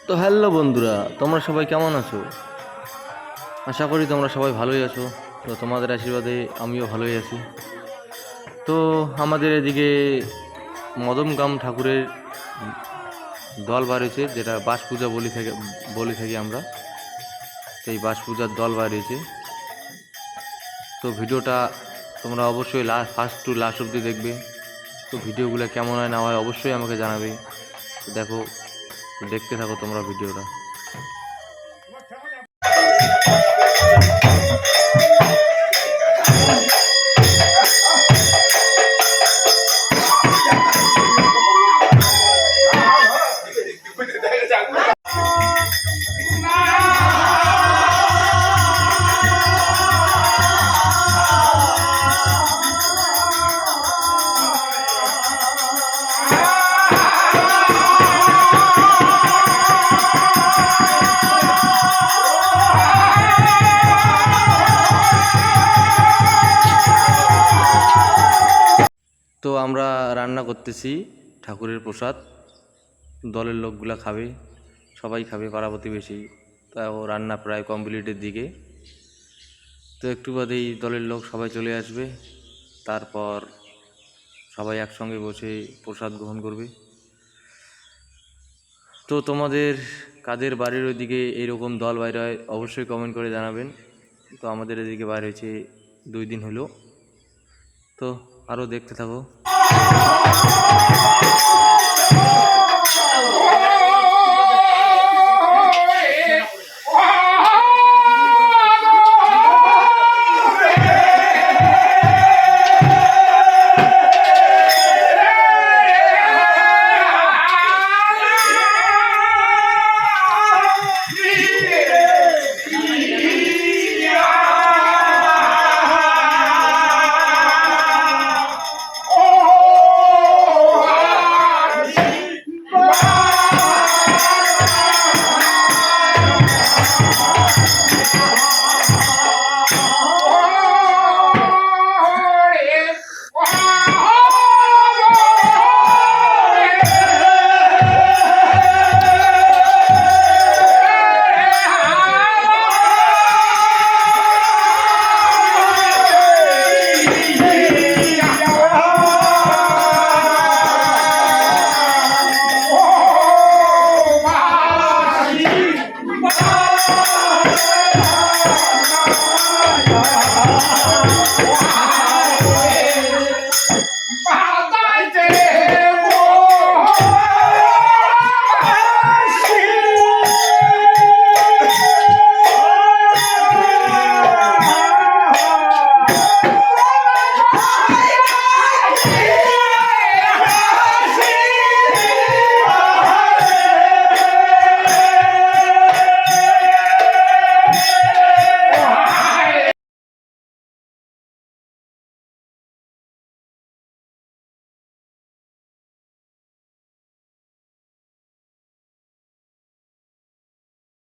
তো হ্যালো বন্ধুরা, তোমরা সবাই কেমন আছো? আশা করি তোমরা সবাই ভালোই আছো। তো তোমাদের আশীর্বাদে আমিও ভালোই আছি। তো আমাদের এদিকে মদমগ্রাম ঠাকুরের দল বার হয়েছে, যেটা বাস পূজা বলি থাকি আমরা। তো এই বাস পূজার দল বার হয়েছে। তো ভিডিওটা তোমরা অবশ্যই ফার্স্ট টু লাস্ট অবধি দেখবে। তো ভিডিওগুলো কেমন হয় না হয় অবশ্যই আমাকে জানাবে। তো দেখো, দেখতে থাকো তোমরা ভিডিওটা। তো আমরা রান্না করতেছি ঠাকুরের প্রসাদ। দলের লোকগুলা খাবে, সবাই খাবে, পাড়া প্রতিবেশী। তাও রান্না প্রায় কমপ্লিটের দিকে। তো একটু বাদেই দলের লোক সবাই চলে আসবে। তারপর সবাই একসঙ্গে বসে প্রসাদ গ্রহণ করবে। তো তোমাদের কাদের বাড়ির ওইদিকে এইরকম দল বাইরে হয় অবশ্যই কমেন্ট করে জানাবেন। তো আমাদের এদিকে বাইরে হয়েছে 2 দিন হলো। তো আরও দেখতে থাকো।